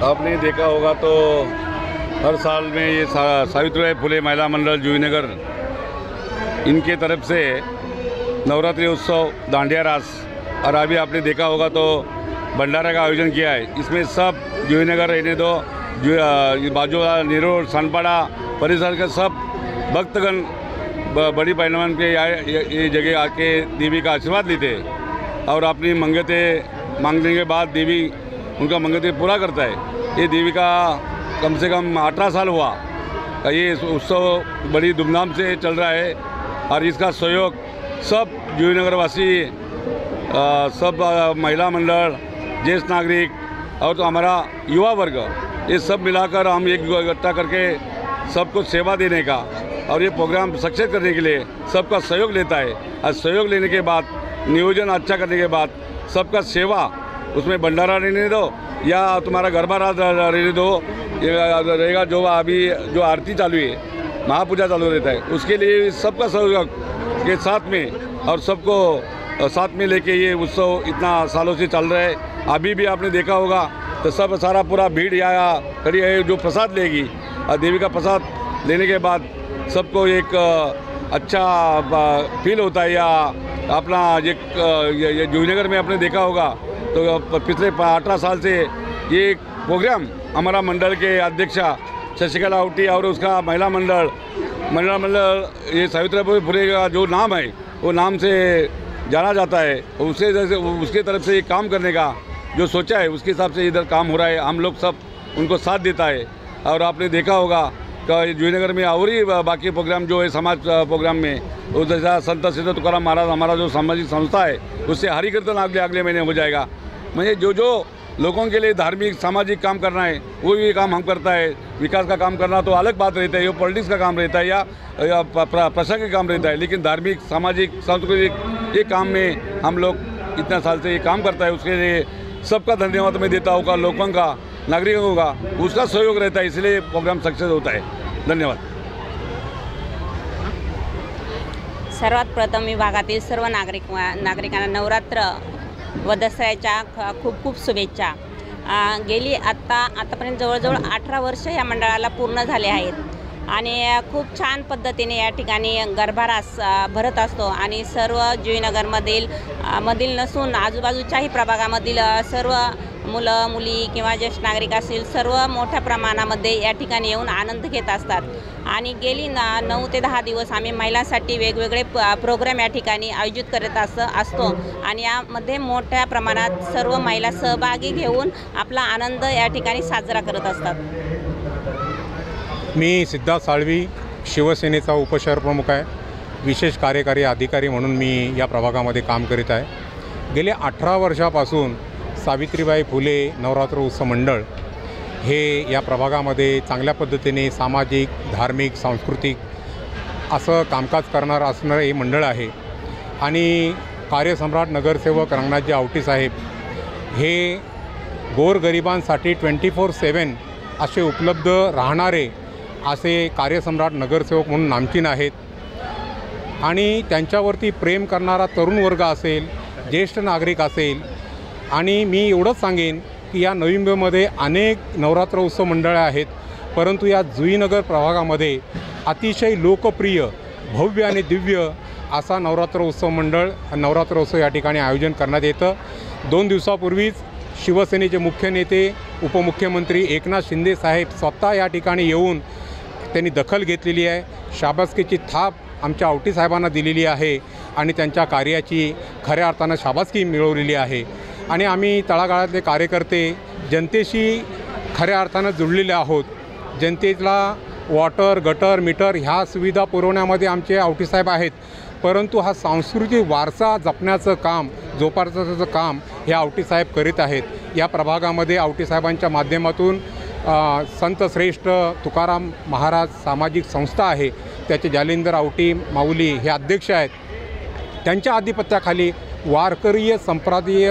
आपने देखा होगा तो हर साल में ये सावित्रीबाई फुले महिला मंडल जुहीनगर इनके तरफ से नवरात्रि उत्सव, दांडिया रास और अभी आपने देखा होगा तो भंडारा का आयोजन किया है। इसमें सब जुहीनगर रहने दो, बाजू नेहरू सनपाड़ा परिसर के सब भक्तगण बड़ी पैमाने पे ये जगह आके देवी का आशीर्वाद लेते और अपनी मंगते मांगने के बाद देवी उनका मंगते पूरा करता है। ये देवी का कम से कम 18 साल हुआ ये उत्सव बड़ी धूमधाम से चल रहा है और इसका सहयोग सब जुहीनगर वासी, सब महिला मंडल, ज्येष्ठ नागरिक और तो हमारा युवा वर्ग, ये सब मिलाकर हम एक इकट्ठा करके सबको सेवा देने का और ये प्रोग्राम सक्सेस करने के लिए सबका सहयोग लेता है। और सहयोग लेने के बाद, नियोजन अच्छा करने के बाद सबका सेवा, उसमें भंडारा रहने दो या तुम्हारा गरबा रात रहने दो, ये रहेगा जो अभी जो आरती चालू है, महापूजा चालू रहता है, उसके लिए सबका सहयोग के साथ में और सबको साथ में लेके ये उत्सव इतना सालों से चल रहा है। अभी भी आपने देखा होगा तो सब सारा पूरा भीड़ यहाँ खड़ी है जो प्रसाद लेगी और देवी का प्रसाद लेने के बाद सबको एक अच्छा फील होता है। या अपना ये जुहीनगर में आपने देखा होगा तो पिछले 18 साल से ये प्रोग्राम हमारा मंडल के अध्यक्षा शशिकला आउटी और उसका महिला मंडल ये सावित्रीबाई फुले का जो नाम है वो नाम से जाना जाता है। उसके तरफ से काम करने का जो सोचा है उसके हिसाब से इधर काम हो रहा है। हम लोग सब उनको साथ देता है और आपने देखा होगा कि जुहीनगर में और ही बाकी प्रोग्राम जो है समाज प्रोग्राम में उस जैसा संत सिद्ध तुकाराम महाराज हमारा जो सामाजिक संस्था है उससे हरि कीर्तन अगले महीने हो जाएगा। मुझे जो लोगों के लिए धार्मिक सामाजिक काम करना है वो भी काम हम करता है। विकास का काम करना तो अलग बात रहता है, ये पॉलिटिक्स का काम रहता है या प्रसंग का काम रहता है, लेकिन धार्मिक सामाजिक सांस्कृतिक ये काम में हम लोग इतना साल से ये काम करता है। उसके लिए सबका धन्यवाद मैं देता हूँ, लोगों का, नागरिकों का उसका सहयोग रहता है, इसलिए प्रोग्राम सक्सेस होता है। धन्यवाद। सर्वात प्रथम मी भागातील सर्व नागरिकांना नवरात्र व दसऱ्याच्या खूप खूप शुभेच्छा। गेली आतापर्यंत जवळजवळ 18 वर्ष या मंडळाला पूर्ण झाले आहेत आणि खूप छान पद्धतीने या ठिकाणी गरबा रास भरत असतो आणि सर्व जुहीनगरमधील नसून आजूबाजूच्याही प्रभागामधील सर्व मुलं मुली किंवा ज्येष्ठ नागरिक असतील सर्व मोठ्या प्रमाणामध्ये या ठिकाणी येऊन आनंद घेत असतात। आणि गेली 9 ते 10 दिवस आम्ही महिलांसाठी वेगवेगळे प्रोग्राम या ठिकाणी आयोजित करत असतो आणि यामध्ये मोठ्या प्रमाणात सर्व महिला सहभागी घेऊन आपला आनंद या ठिकाणी साजरा करत असतात। मी सिद्धार्थ साळवी, शिवसेनेचा उपशहर प्रमुख आहे, विशेष कार्यकारी अधिकारी म्हणून मी या प्रभागामध्ये काम करीत आहे। गेले 18 वर्षापासून सावित्रीबाई फुले नवरात्र उत्सव मंडळ हे या प्रभागामध्ये चांगल्या पद्धतीने सामाजिक, धार्मिक, सांस्कृतिक असं कामकाज करणारं असणारं हे मंडळ आहे आणि कार्यसम्राट नगरसेवक रंगनाथजी आवटी साहेब हे गोरगरिबांसाठी 24/7 असे उपलब्ध राहणारे असे कार्यसम्राट नगरसेवक म्हणून नामचीन आहेत आणि त्यांच्यावरती प्रेम करणारा तरुण वर्ग असेल, ज्येष्ठ नागरिक असेल आणि मी एवढंच सांगेन की या नवी मुंबईमध्ये अनेक नवरात्र उत्सव मंडळे आहेत, परंतु या जुहीनगर प्रभागामध्ये अतिशय लोकप्रिय, भव्य आणि दिव्य असा नवरात्र उत्सव मंडळ नवरात्र उत्सव या ठिकाणी आयोजन करण्यात येतं। 2 दिवसापूर्वीच शिवसेनेचे मुख्य नेते उपमुख्यमंत्री एकनाथ शिंदे साहेब स्वतः या ठिकाणी येऊन त्यांनी दखल घेतलेली आहे। शाबासकीची थाप आमच्या आवटी साहेबांना दिलेली आहे आणि त्यांच्या कार्याची खऱ्या अर्थानं शाबासकी मिळवलेली आहे आणि आम्ही तळागाळातले कार्यकर्ते जनतेशी खऱ्या अर्थानं जुळलेले आहोत। जनतेला वॉटर, गटर, मीटर ह्या सुविधा पुरवण्यामध्ये आमचे आवटी साहेब आहेत, परंतु हा सांस्कृतिक वारसा जपण्याचं काम, जोपासण्याचं काम हे आवटी साहेब करीत आहेत। या प्रभागामध्ये आवटी साहेबांच्या माध्यमातून संत श्रेष्ठ तुकाराम महाराज सामाजिक संस्था आहे, त्याचे जालिंदर आवटी माऊली हे अध्यक्ष आहेत। त्यांच्या आधिपत्याखाली वारकरीय संप्रदाय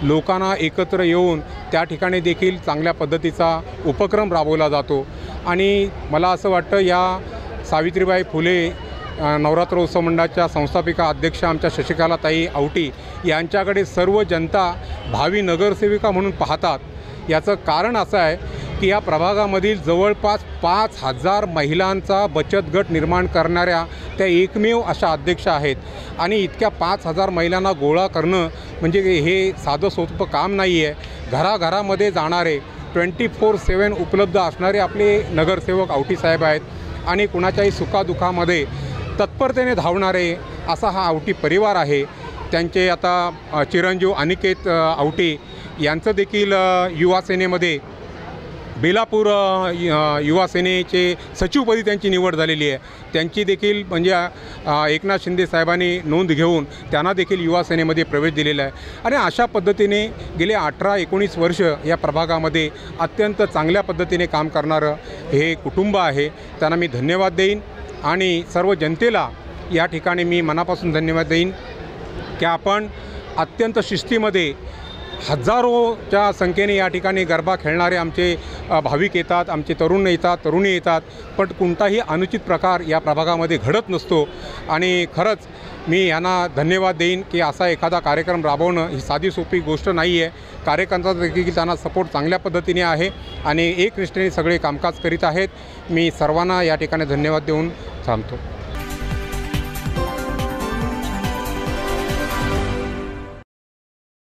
लोकांना एकत्र येऊन त्या ठिकाणी देखील चांगल्या पद्धतीचा उपक्रम राबवला जातो आणि मला असं वाटतं या सावित्रीबाई फुले नवरात्र उत्सव मंडळाच्या संस्थापिका अध्यक्ष आमच्या शशिकलाताई आवटी यांच्याकडे सर्व जनता भावी नगरसेविका म्हणून पाहतात। याचं कारण असं आहे की या प्रभागामधील जवळपास 5,000 महिलांचा बचत गट निर्माण करणाऱ्या त्या एकमेव अशा अध्यक्ष आहेत. आणि इतक्या 5,000 महिलांना गोळा करणं म्हणजे हे साधं सोपं काम नाही आहे. घराघरामध्ये जाणारे 24/7 उपलब्ध असणारे आपले नगरसेवक आवटीसाहेब आहेत आणि कुणाच्याही सुखादुखामध्ये तत्परतेने धावणारे असा हा आवटी परिवार आहे. त्यांचे आता चिरंजीव अनिकेत आवटी यांचं देखील युवा सेनेमध्ये बेलापूर युवा सेनेचे सचिवपदी त्यांची निवड झालेली आहे. त्यांची देखील म्हणजे एकनाथ शिंदे साहेबांनी नोंद घेऊन त्यांना देखील युवा सेनेमध्ये प्रवेश दिलेला आहे. आणि अशा पद्धतीने गेले 18-19 वर्ष या प्रभागामध्ये अत्यंत चांगल्या पद्धतीने काम करणारं हे कुटुंब आहे. त्यांना मी धन्यवाद देईन आणि सर्व जनतेला या ठिकाणी मी मनापासून धन्यवाद देईन की आपण अत्यंत शिस्तीमध्ये हजारोच्या संख्येने या ठिकाणी गरबा खेळणारे आमचे भाविक येतात, आमचे तरुण येतात, तरुणी येतात, पण कोणताही अनुचित प्रकार या प्रभागामध्ये घडत नसतो. आणि खरंच मी यांना धन्यवाद देईन की असा एखादा कार्यक्रम राबवणं ही साधी सोपी गोष्ट नाही आहे. कार्यकर्ता देखील त्यांना सपोर्ट चांगल्या पद्धतीने आहे आणि एकनिष्ठेने सगळे कामकाज करीत आहेत. मी सर्वांना या ठिकाणी धन्यवाद देऊन थांबतो.